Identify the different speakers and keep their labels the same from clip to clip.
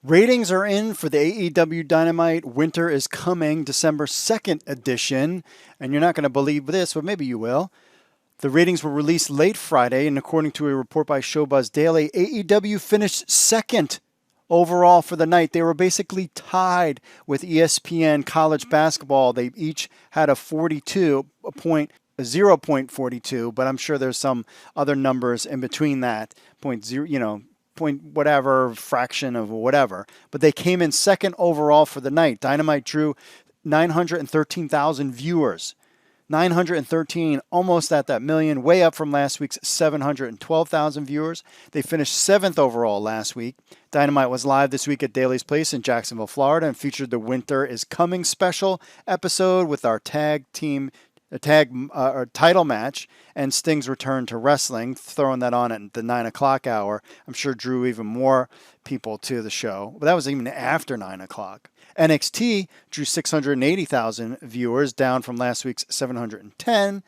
Speaker 1: Ratings are in for the AEW Dynamite Winter is Coming December 2nd edition. And you're not going to believe this, but maybe you will. The ratings were released late Friday, and according to a report by Showbuzz Daily, AEW finished second overall for the night. They were basically tied with ESPN college basketball. They each had a 0.42, but I'm sure there's some other numbers in between that, point whatever, fraction of whatever. But they came in second overall for the night. Dynamite drew 913,000 viewers. 913, almost at that million, way up from last week's 712,000 viewers. They finished seventh overall last week. Dynamite was live this week at Daly's Place in Jacksonville, Florida, and featured the Winter is Coming special episode with our title match and Sting's return to wrestling, throwing that on at the 9 o'clock hour. I'm sure drew even more people to the show, but that was even after 9 o'clock. NXT drew 680,000 viewers, down from last week's 710.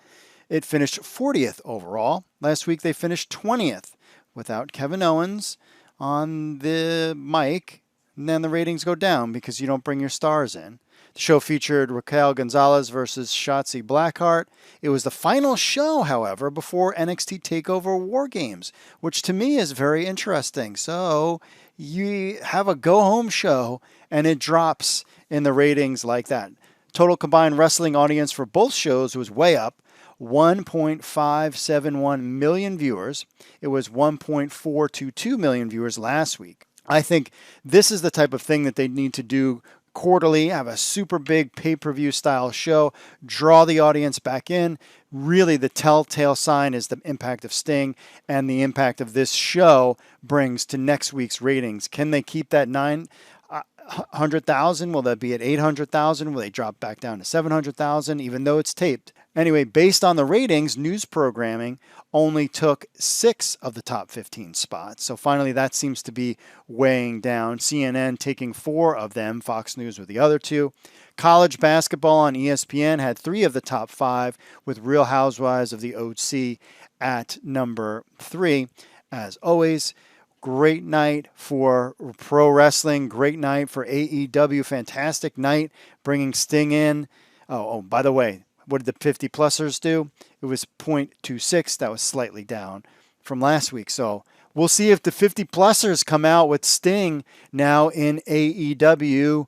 Speaker 1: It finished 40th overall. Last week they finished 20th without Kevin Owens on the mic, and then the ratings go down because you don't bring your stars in. The show featured Raquel Gonzalez versus Shotzi Blackheart. It was the final show, however, before NXT TakeOver War Games, which to me is very interesting. So you have a go-home show, and it drops in the ratings like that. Total combined wrestling audience for both shows was way up, 1.571 million viewers. It was 1.422 million viewers last week. I think this is the type of thing that they need to do quarterly, have a super big pay-per-view style show, draw the audience back in. Really, the telltale sign is the impact of Sting and the impact of this show brings to next week's ratings. Can they keep that 900,000? Will that be at 800,000? Will they drop back down to 700,000, even though it's taped? Anyway, based on the ratings, news programming only took 6 of the top 15 spots. So finally, that seems to be weighing down. CNN taking 4 of them, Fox News with the other 2. College basketball on ESPN had 3 of the top 5, with Real Housewives of the OC at number 3. As always, great night for pro wrestling, great night for AEW, fantastic night bringing Sting in. Oh, by the way, what did the 50-plussers do? It was 0.26. That was slightly down from last week. So we'll see if the 50-plussers come out with Sting now in AEW.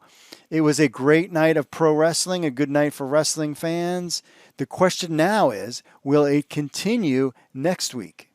Speaker 1: It was a great night of pro wrestling, a good night for wrestling fans. The question now is, will it continue next week?